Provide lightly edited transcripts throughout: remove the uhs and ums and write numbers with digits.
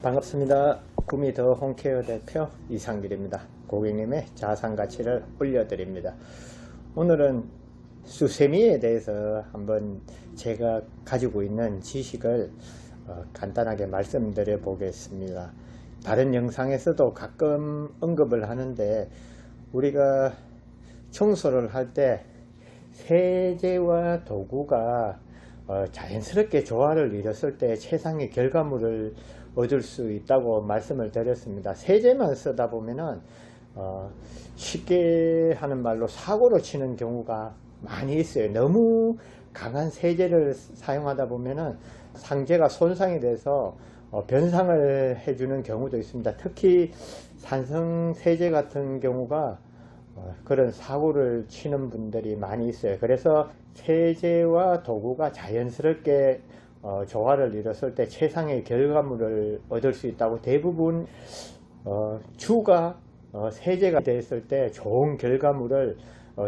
반갑습니다. 구미더 홈케어 대표 이상길입니다. 고객님의 자산 가치를 올려드립니다. 오늘은 수세미에 대해서 한번 제가 가지고 있는 지식을 간단하게 말씀드려 보겠습니다. 다른 영상에서도 가끔 언급을 하는데, 우리가 청소를 할 때 세제와 도구가 자연스럽게 조화를 이뤘을 때 최상의 결과물을 얻을 수 있다고 말씀을 드렸습니다. 세제만 쓰다 보면은 쉽게 하는 말로 사고로 치는 경우가 많이 있어요. 너무 강한 세제를 사용하다 보면은 상제가 손상이 돼서 변상을 해주는 경우도 있습니다. 특히 산성 세제 같은 경우가 그런 사고를 치는 분들이 많이 있어요. 그래서 세제와 도구가 자연스럽게 조화를 이뤘을 때 최상의 결과물을 얻을 수 있다고, 대부분 주가 세제가 됐을 때 좋은 결과물을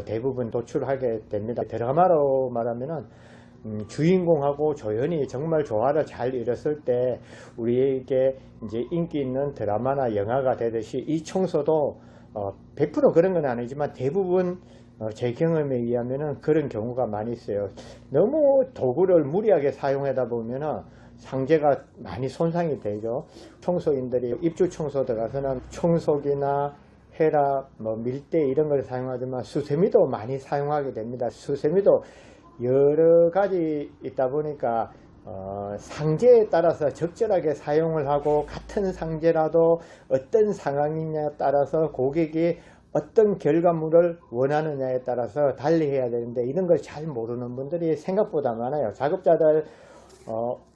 대부분 도출하게 됩니다. 드라마로 말하면은 주인공하고 조연이 정말 조화를 잘 이뤘을 때 우리에게 이제 인기 있는 드라마나 영화가 되듯이, 이 청소도 100% 그런 건 아니지만 대부분 제 경험에 의하면은 그런 경우가 많이 있어요. 너무 도구를 무리하게 사용하다 보면은 상제가 많이 손상이 되죠. 청소인들이 입주 청소 들어가서는 청소기나 헤라, 밀대 이런 걸 사용하지만 수세미도 많이 사용하게 됩니다. 수세미도 여러 가지 있다 보니까 상제에 따라서 적절하게 사용을 하고, 같은 상제라도 어떤 상황이냐에 따라서 고객이 어떤 결과물을 원하느냐에 따라서 달리 해야 되는데, 이런 걸 잘 모르는 분들이 생각보다 많아요. 작업자들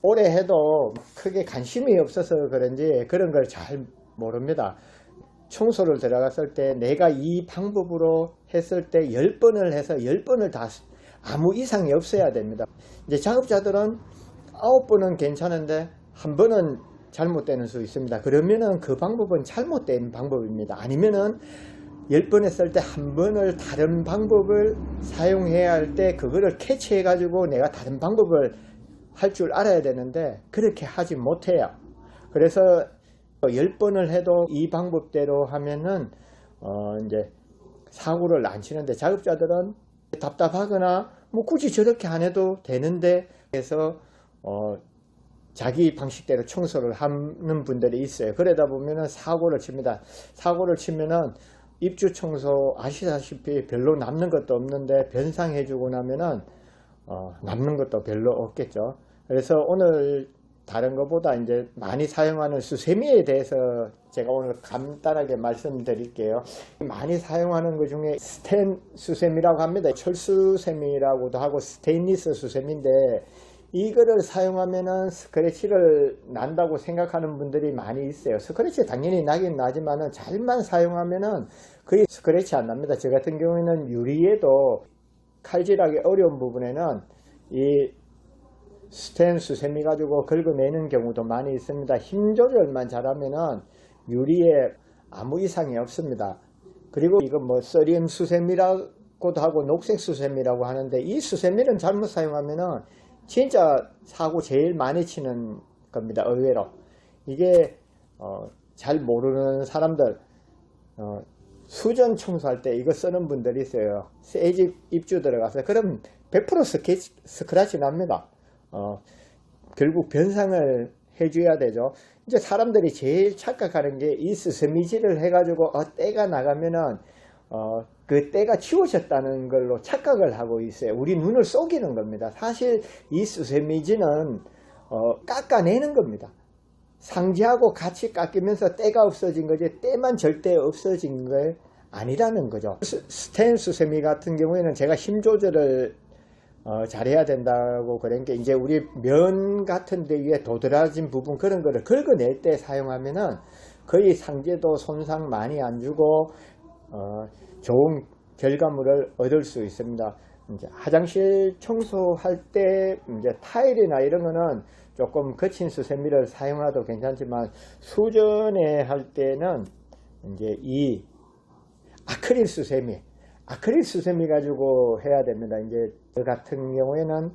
오래 해도 크게 관심이 없어서 그런지 그런 걸 잘 모릅니다. 청소를 들어갔을 때 내가 이 방법으로 했을 때 10번을 해서 10번을 다 아무 이상이 없어야 됩니다. 이제 작업자들은 9번은 괜찮은데 한 번은 잘못되는 수 있습니다. 그러면은 그 방법은 잘못된 방법입니다. 아니면은 10번 했을 때 한 번을 다른 방법을 사용해야 할 때 그거를 캐치해 가지고 내가 다른 방법을 할 줄 알아야 되는데, 그렇게 하지 못해요. 그래서 10번을 해도 이 방법대로 하면은 이제 사고를 안 치는데, 작업자들은 답답하거나 굳이 저렇게 안 해도 되는데 해서 자기 방식대로 청소를 하는 분들이 있어요. 그러다 보면은 사고를 칩니다. 사고를 치면은 입주 청소 아시다시피 별로 남는 것도 없는데, 변상해 주고 나면은 남는 것도 별로 없겠죠. 그래서 오늘 다른 것보다 이제 많이 사용하는 수세미에 대해서 제가 오늘 간단하게 말씀드릴게요. 많이 사용하는 것 중에 스텐 수세미라고 합니다. 철수세미라고도 하고 스테인리스 수세미인데, 이거를 사용하면은 스크래치를 난다고 생각하는 분들이 많이 있어요. 스크래치 당연히 나긴 나지만은 잘만 사용하면은 거의 스크래치 안 납니다. 저 같은 경우에는 유리에도 칼질하기 어려운 부분에는 이 스텐 수세미 가지고 긁어내는 경우도 많이 있습니다. 힘 조절만 잘하면은 유리에 아무 이상이 없습니다. 그리고 이거 써리움 수세미라고도 하고 녹색 수세미라고 하는데, 이 수세미는 잘못 사용하면은 진짜 사고 제일 많이 치는 겁니다. 의외로 이게 잘 모르는 사람들, 수전 청소할 때 이거 쓰는 분들이 있어요. 새 집 입주 들어가서 그럼 100% 스크래치 납니다. 결국 변상을 해줘야 되죠. 이제 사람들이 제일 착각하는 게, 이 수세미질을 해가지고 때가 나가면은 그 때가 치워졌다는 걸로 착각을 하고 있어요. 우리 눈을 속이는 겁니다. 사실 이 수세미지는 깎아내는 겁니다. 상지하고 같이 깎이면서 때가 없어진 거지, 때만 절대 없어진 게 아니라는 거죠. 스텐 수세미 같은 경우에는 제가 힘 조절을 잘해야 된다고 그런 게, 이제 우리 면 같은 데 위에 도드라진 부분 그런 거를 긁어낼 때 사용하면은 거의 상제도 손상 많이 안 주고 좋은 결과물을 얻을 수 있습니다. 이제 화장실 청소할 때 이제 타일이나 이런 거는 조금 거친 수세미를 사용해도 괜찮지만, 수전에 할 때는 이제 이 아크릴 수세미 가지고 해야 됩니다. 이제 저 같은 경우에는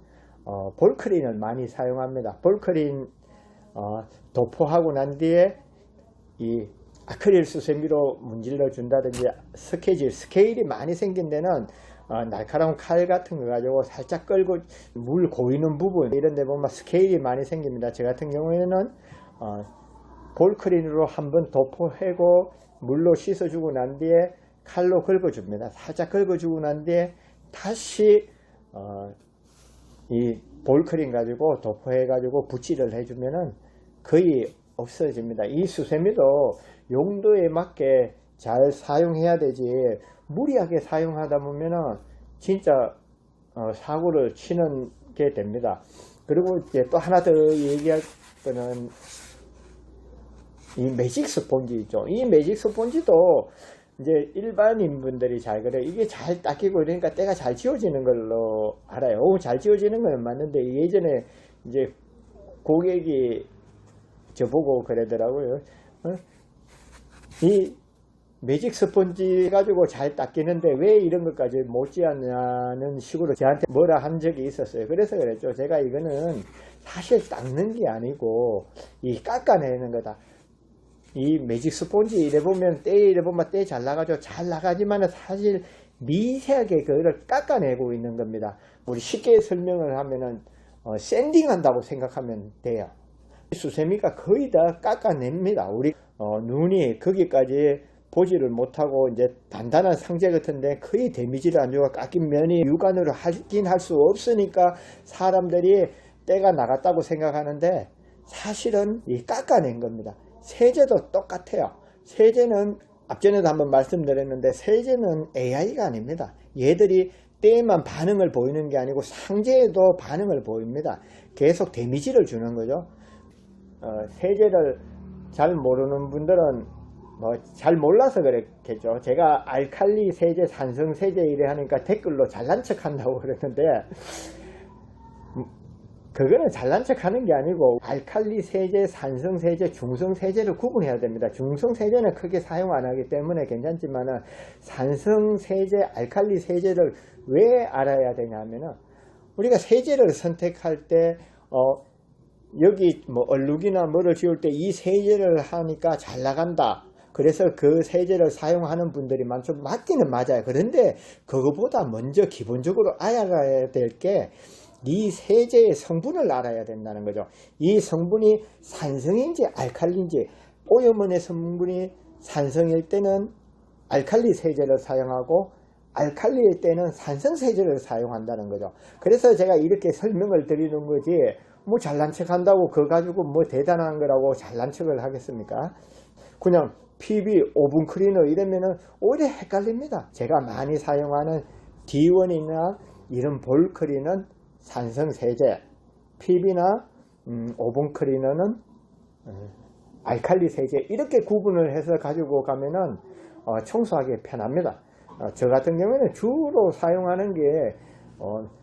볼크린을 많이 사용합니다. 볼크린 도포하고 난 뒤에 이 아크릴 수세미로 문질러 준다든지 스케일이 많이 생긴 데는 날카로운 칼 같은 거 가지고 살짝 끌고 물 고이는 부분 이런 데 보면 스케일이 많이 생깁니다. 저 같은 경우에는 볼크린으로 한번 도포하고 물로 씻어주고 난 뒤에 칼로 긁어줍니다. 살짝 긁어주고 난 뒤에 다시 이 볼크린 가지고 도포해 가지고 붓질을 해주면은 거의 없어집니다. 이 수세미도 용도에 맞게 잘 사용해야 되지 무리하게 사용하다 보면은 진짜 사고를 치는 게 됩니다. 그리고 이제 또 하나 더 얘기할 거는 이 매직 스폰지 있죠. 이 매직 스폰지도 이제 일반인 분들이 잘 그래요. 이게 잘 닦이고 그러니까 때가 잘 지워지는 걸로 알아요. 잘 지워지는 건 맞는데 예전에 이제 고객이 저보고 그러더라고요. 이 매직 스펀지 가지고 잘 닦이는데 왜 이런 것까지 못지않냐는 식으로 저한테 뭐라 한 적이 있었어요. 그래서 그랬죠. 제가 이거는 사실 닦는 게 아니고 이 깎아내는 거다. 이 매직 스폰지 이래 보면 때 잘 나가죠. 잘 나가지만 사실 미세하게 그거를 깎아내고 있는 겁니다. 우리 쉽게 설명을 하면은 샌딩 한다고 생각하면 돼요. 수세미가 거의 다 깎아냅니다. 우리 눈이 거기까지 보지를 못하고 이제 단단한 상제 같은데 거의 데미지를 안 주고 깎인 면이 육안으로 하긴 할 수 없으니까 사람들이 때가 나갔다고 생각하는데 사실은 이 깎아낸 겁니다. 세제도 똑같아요. 세제는 앞전에도 한번 말씀드렸는데 세제는 AI가 아닙니다. 얘들이 때에만 반응을 보이는 게 아니고 상제에도 반응을 보입니다. 계속 데미지를 주는 거죠. 세제를 잘 모르는 분들은 뭐 잘 몰라서 그랬겠죠. 제가 알칼리 세제, 산성 세제 이래 하니까 댓글로 잘난 척 한다고 그랬는데 그거는 잘난 척 하는 게 아니고 알칼리 세제, 산성 세제, 중성 세제를 구분해야 됩니다. 중성 세제는 크게 사용 안 하기 때문에 괜찮지만은 산성 세제, 알칼리 세제를 왜 알아야 되냐면은 우리가 세제를 선택할 때 여기 뭐 얼룩이나 뭐를 지울 때 이 세제를 하니까 잘 나간다. 그래서 그 세제를 사용하는 분들이 많죠. 맞기는 맞아요. 그런데 그거보다 먼저 기본적으로 알아야 될 게 이 세제의 성분을 알아야 된다는 거죠. 이 성분이 산성인지 알칼리인지 오염원의 성분이 산성일 때는 알칼리 세제를 사용하고 알칼리일 때는 산성 세제를 사용한다는 거죠. 그래서 제가 이렇게 설명을 드리는 거지 뭐 잘난 척 한다고 그거 가지고 뭐 대단한 거라고 잘난 척을 하겠습니까? 그냥 PB, 오븐 클리너 이러면은 오히려 헷갈립니다. 제가 많이 사용하는 D1이나 이런 볼 클리너는 산성 세제, PB나 오븐 클리너는 알칼리 세제 이렇게 구분을 해서 가지고 가면은 청소하기 편합니다. 저 같은 경우에는 주로 사용하는 게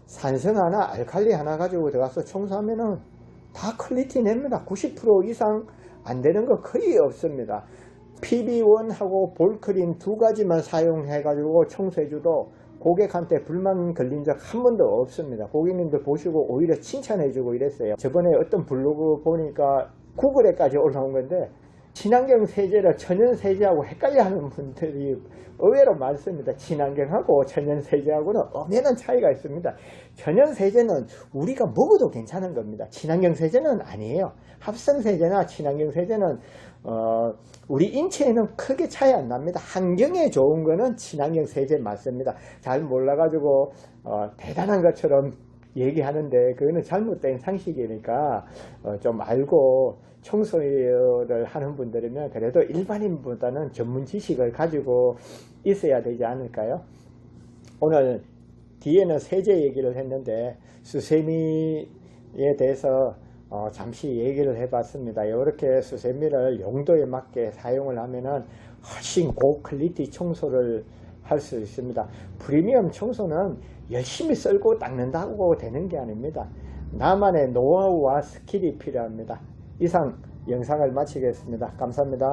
산성 하나, 알칼리 하나 가지고 들어가서 청소하면은 다 퀄리티 냅니다. 90% 이상 안 되는 거 거의 없습니다. PB1하고 볼크린 두 가지만 사용해 가지고 청소해줘도 고객한테 불만 걸린 적 한 번도 없습니다. 고객님들 보시고 오히려 칭찬해 주고 이랬어요. 저번에 어떤 블로그 보니까 구글에까지 올라온 건데 친환경 세제를 천연 세제하고 헷갈려 하는 분들이 의외로 많습니다. 친환경하고 천연 세제하고는 엄연한 차이가 있습니다. 천연 세제는 우리가 먹어도 괜찮은 겁니다. 친환경 세제는 아니에요. 합성 세제나 친환경 세제는 우리 인체에는 크게 차이 안 납니다. 환경에 좋은 거는 친환경 세제 맞습니다. 잘 몰라가지고 대단한 것처럼 얘기하는데 그거는 잘못된 상식이니까 좀 알고 청소를 하는 분들이면 그래도 일반인보다는 전문 지식을 가지고 있어야 되지 않을까요? 오늘 뒤에는 세제 얘기를 했는데 수세미에 대해서 잠시 얘기를 해봤습니다. 이렇게 수세미를 용도에 맞게 사용을 하면은 훨씬 고퀄리티 청소를 할 수 있습니다. 프리미엄 청소는 열심히 썰고 닦는다고 되는 게 아닙니다. 나만의 노하우와 스킬이 필요합니다. 이상 영상을 마치겠습니다. 감사합니다.